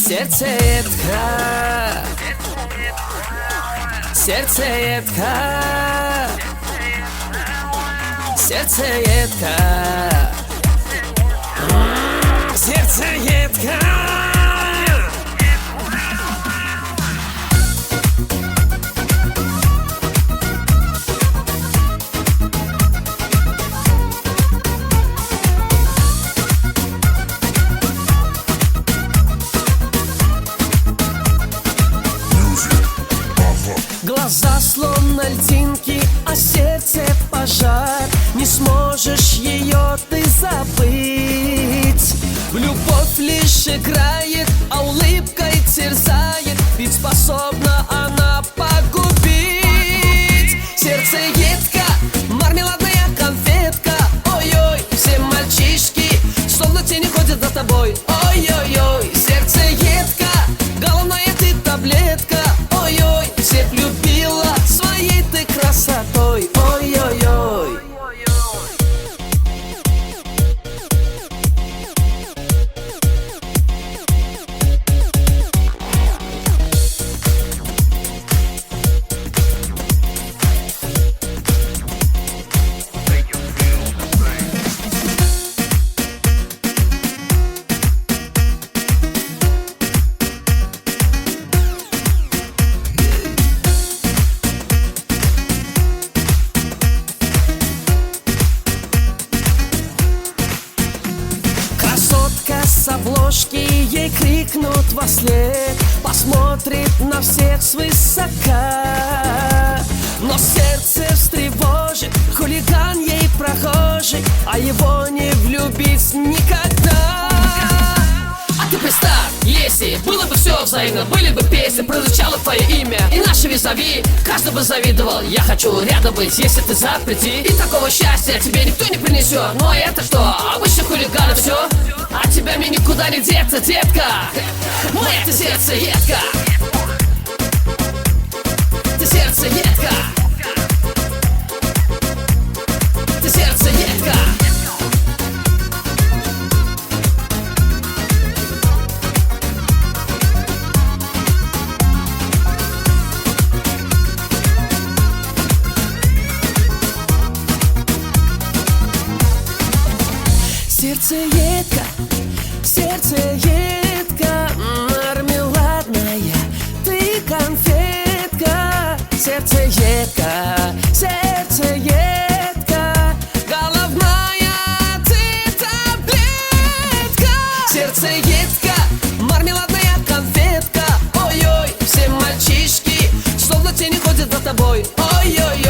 Сердцеедка, сердцеедка, сердцеедка, сердцеедка. Глаза словно льдинки, а сердце пожар. Не сможешь ее ты забыть. В любовь лишь играет, а улыбкой терзает. Ведь способна она погубить. Сердцеедка, мармеладная конфетка. Ой-ой, все мальчишки словно тени ходят за тобой. Ой-ой-ой, сердцеедка, головная ты таблетка. Ой-ой, всех любила своей ты красотой. Ой-ой-ой. С обложки ей крикнут вослед, посмотрит на всех свысока. Но сердце встревожит хулиган ей прохожий, а его не влюбить никогда. А ты представь, если было бы все взаимно, были бы песни, прозвучало твое имя и наше визави, каждый бы завидовал. Я хочу рядом быть, если ты запрети. И такого счастья тебе никто не принесет. Но это что, обычный хулиган и все? От тебя мне никуда не деться, детка. Мы это сердцеедка. Ты сердцеедка. Ты сердцеедка. Сердцеедка, сердцеедка, мармеладная ты конфетка. Сердцеедка, сердцеедка, головная ты таблетка. Сердцеедка, мармеладная конфетка. Ой-ой, все мальчишки словно тени ходят за тобой. Ой-ой-ой.